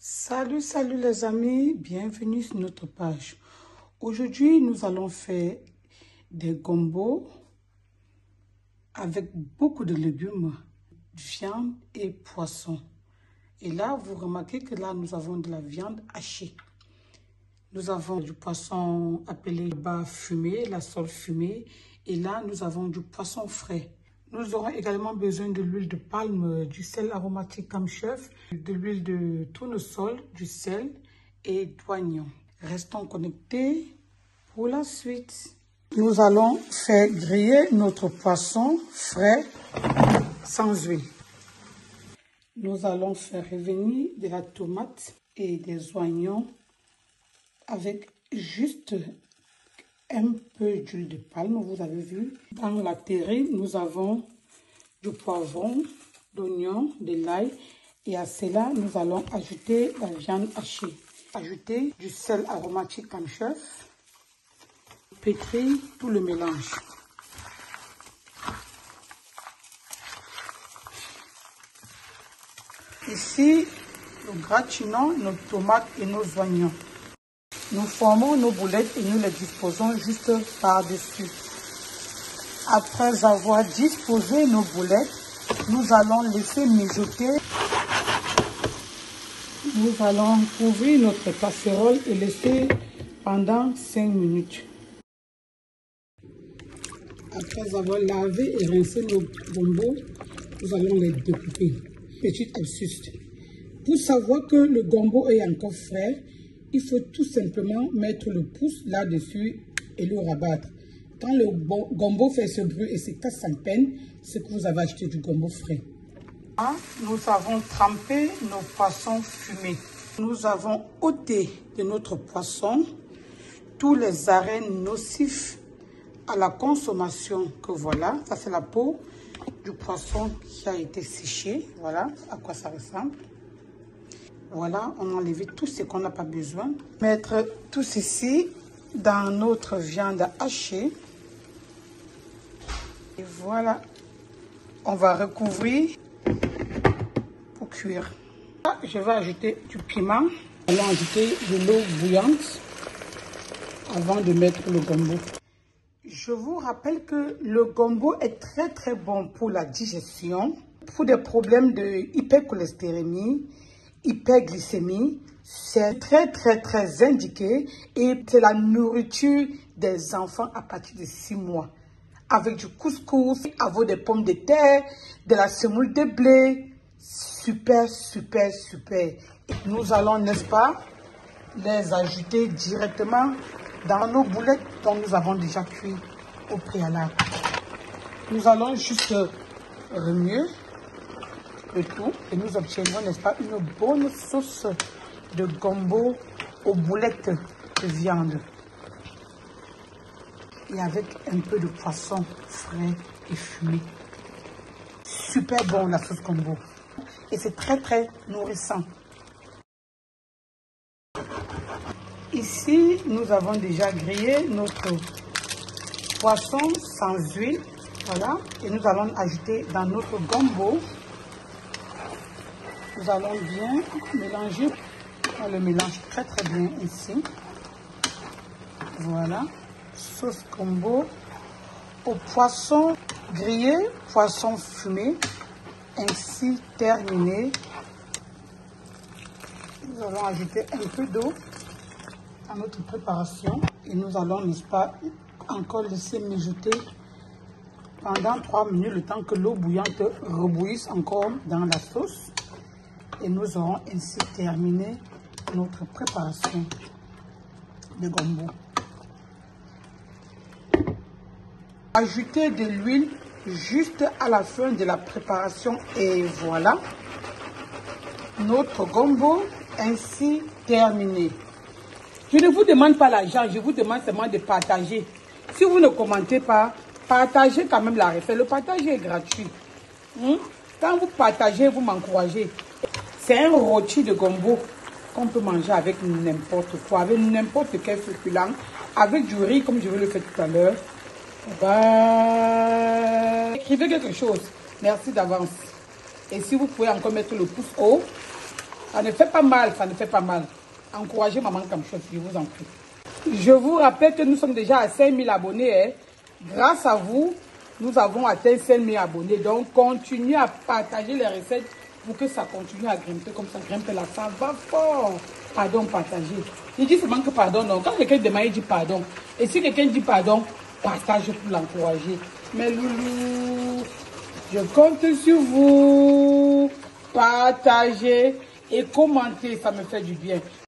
Salut les amis, bienvenue sur notre page. Aujourd'hui, nous allons faire des gombos avec beaucoup de légumes, viande et poisson. Et là, vous remarquez que là, nous avons de la viande hachée. Nous avons du poisson appelé bas fumé, la sole fumée. Et là, nous avons du poisson frais. Nous aurons également besoin de l'huile de palme, du sel aromatique comme chef, de l'huile de tournesol, du sel et d'oignon. Restons connectés pour la suite. Nous allons faire griller notre poisson frais sans huile. Nous allons faire revenir de la tomate et des oignons avec juste un peu d'huile de palme, vous avez vu. Dans la terrine, nous avons du poivron, d'oignon, de l'ail. Et à cela, nous allons ajouter la viande hachée. Ajouter du sel aromatique comme chef. Pétrir tout le mélange. Ici, nous gratinons nos tomates et nos oignons. Nous formons nos boulettes et nous les disposons juste par-dessus. Après avoir disposé nos boulettes, nous allons laisser mijoter. Nous allons couvrir notre casserole et laisser pendant 5 minutes. Après avoir lavé et rincé nos gombos, nous allons les découper. Petite astuce. Pour savoir que le gombo est encore frais, il faut tout simplement mettre le pouce là-dessus et le rabattre. Quand le gombo fait ce bruit et se casse sans peine, c'est que vous avez acheté du gombo frais. Nous avons trempé nos poissons fumés. Nous avons ôté de notre poisson tous les arêtes nocifs à la consommation. Que voilà, ça c'est la peau du poisson qui a été séché. Voilà à quoi ça ressemble. Voilà, on a enlevé tout ce qu'on n'a pas besoin. Mettre tout ceci dans notre viande hachée. Et voilà, on va recouvrir pour cuire. Là, je vais ajouter du piment. Allons ajouter de l'eau bouillante avant de mettre le gombo. Je vous rappelle que le gombo est très bon pour la digestion, pour des problèmes de hypercholestérémie, hyperglycémie. C'est très indiqué et c'est la nourriture des enfants à partir de 6 mois. Avec du couscous, avec des pommes de terre, de la semoule de blé. Super. Nous allons, n'est-ce pas, les ajouter directement dans nos boulettes dont nous avons déjà cuit au préalable. Nous allons juste remuer le tout et nous obtiendrons, n'est-ce pas, une bonne sauce de gombo aux boulettes de viande et avec un peu de poisson frais et fumé. Super bon la sauce gombo et c'est très nourrissant. Ici, nous avons déjà grillé notre poisson sans huile. Voilà, et nous allons ajouter dans notre gombo. Nous allons bien mélanger. On le mélange très bien ici. Voilà, sauce gombo au poisson grillé, poisson fumé, ainsi terminé. Nous allons ajouter un peu d'eau à notre préparation et nous allons, n'est-ce pas, encore laisser mijoter pendant 3 minutes, le temps que l'eau bouillante rebouillisse encore dans la sauce. Et nous aurons ainsi terminé notre préparation de gombo. Ajoutez de l'huile juste à la fin de la préparation et voilà, notre gombo ainsi terminé. Je ne vous demande pas l'argent, je vous demande seulement de partager. Si vous ne commentez pas, partagez quand même la recette. Le partage est gratuit. Quand vous partagez, vous m'encouragez. C'est un rôti de gombo qu'on peut manger avec n'importe quoi, avec n'importe quel féculent, avec du riz comme je vais le faire tout à l'heure. Écrivez quelque chose. Merci d'avance. Et si vous pouvez encore mettre le pouce haut, Ça ne fait pas mal, ça ne fait pas mal. Encouragez Maman Kam Chef, je vous en prie. Je vous rappelle que nous sommes déjà à 5000 abonnés. Hein. Grâce à vous, nous avons atteint 5000 abonnés. Donc, continuez à partager les recettes pour que ça continue à grimper comme ça grimpe là. Ça va fort. Pardon, partager. Il dit seulement que pardon. Donc, quand quelqu'un demande, il dit pardon. Et si quelqu'un dit pardon, partage pour l'encourager. Mais loulou, je compte sur vous. Partagez et commentez, ça me fait du bien.